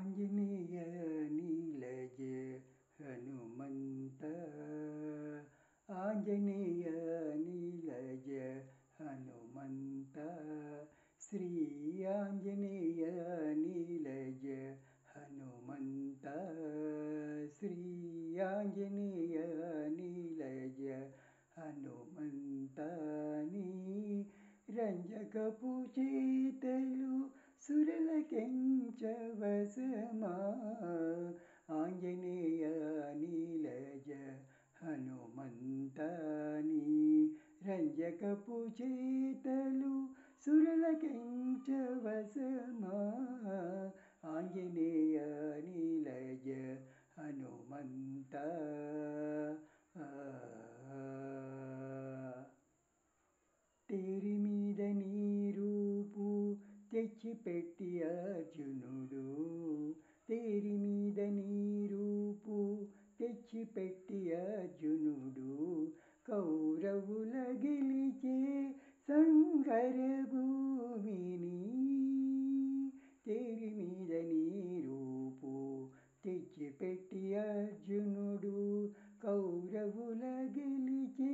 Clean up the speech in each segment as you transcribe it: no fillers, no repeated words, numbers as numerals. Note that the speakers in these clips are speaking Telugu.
ఆంజనేయ నీలజ హనుమంత ఆంజనేయ నీలజ హనుమంత శ్రీ ఆంజనేయ నీలజ హనుమంత శ్రీ ఆంజనేయ నీలజ హనుమంత నీ రంజకపు చేతలు సురలకెంచవసమా ఆంజనేయ నీలజ హనుమంత నీ రంజకపు చేతలు సురలకెంచవసమా ఆంజనేయ నీలజ హనుమంత తేరి మీద నీ రూపు తెచ్చిపెట్టి అర్జునుడు తేరి మీద నీ రూపు తెచ్చిపెట్టి అర్జునుడు కౌరవుల గెలిచే సంగర భూమిని తేరి మీద నీ రూపు తెచ్చిపెట్టి అర్జునుడు కౌరవుల గెలిచే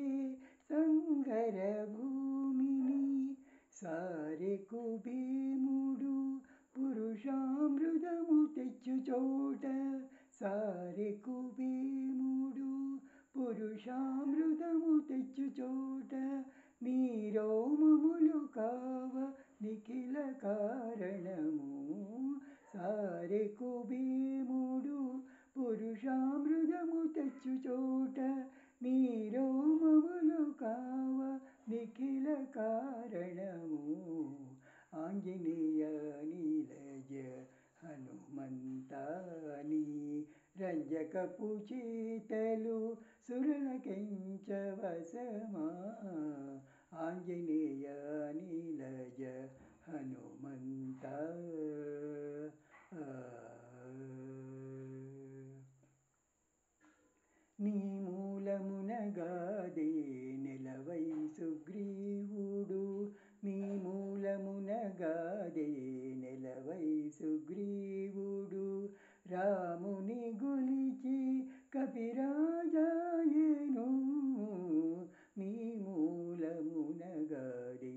సంగర భూమిని సారెకు భీముడు పురుషామృతము తెచ్చు చోట సారెకు భీముడు పురుషామృతము తెచ్చు చోట నీ రోమములు కావ నిఖిల కారణము సారెకు భీముడు పురుషామృతము తెచ్చు చోట నీ రోమములు కావ నిఖిల కారణము ఆంజనేయ నీలజ హనుమంత నీ రంజకపు చేతలు సురలకెంచవసమా ఆంజనేయ నీలజ హనుమంత నీ మూలమునగాదే నెలవై సుగ్రీవుడు నీ మూలమునగాదే నెలవై సుగ్రీవుడు రాముని గొలిచి కపిరాజాయెను నీ మూలమునగాదే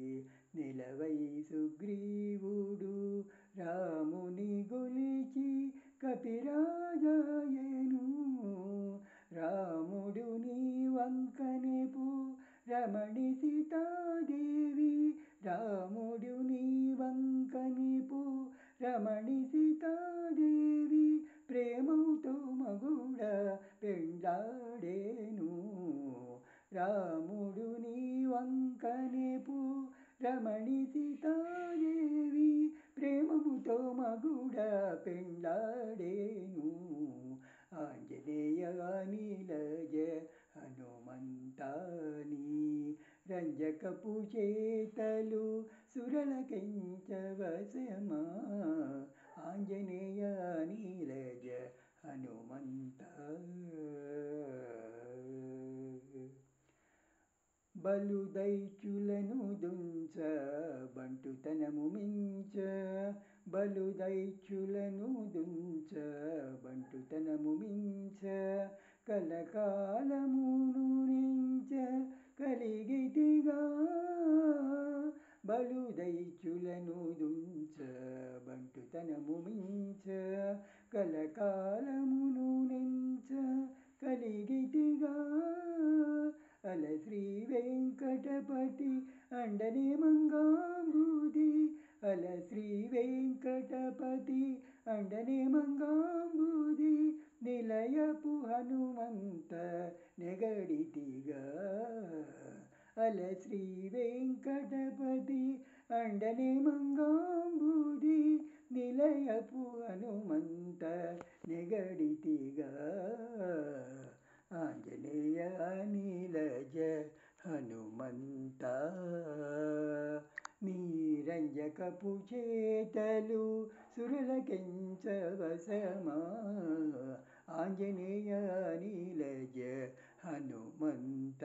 నెలవై సుగ్రీవుడు రాముని గొలిచి కపిరాజాయెను రాముడు నీ వంకనేపు రమణి సీతాదేవి రాముడు నీ వంకనేపు రమణి సీతాదేవి ప్రేమతో మగుడ పెండాడేను రాముడు నీ వంకనేపు రమణి సీతాదేవి ప్రేమముతో మగుడ పెండాడేను ఆంజనేయ నీలజ హనుమంత నీ రంజకపు చేతలు సురలకెంచవసమా ఆంజనేయ నీలజ హనుమంత బలుదైత్యులను దుంచ బంటుతనము మించ బలుదైత్యులను దుంచ బంటుతనము మించ కలకాలమును నించ కలిగితిగా బలుదైత్యులను దుంచ బంటుతనము మించ కలకాలమును నించ కలిగితిగా అల శ్రీ వెంకటపతి అండనే మంగాంబూది అల శ్రీ వెంకటపతి అండనే మంగాంబూది నిలయపు హనుమంత నెగడితిగా అల శ్రీ వెంకటపతి అండనే మంగాంబూది నిలయపు హనుమంత నెగడితిగా ఆంజనేయ నీలజ హనుమంత నీ రంజకపు చేతలు సురలకెంచవసమా ఆంజనేయ నీలజ హనుమంత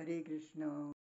హరే కృష్ణ.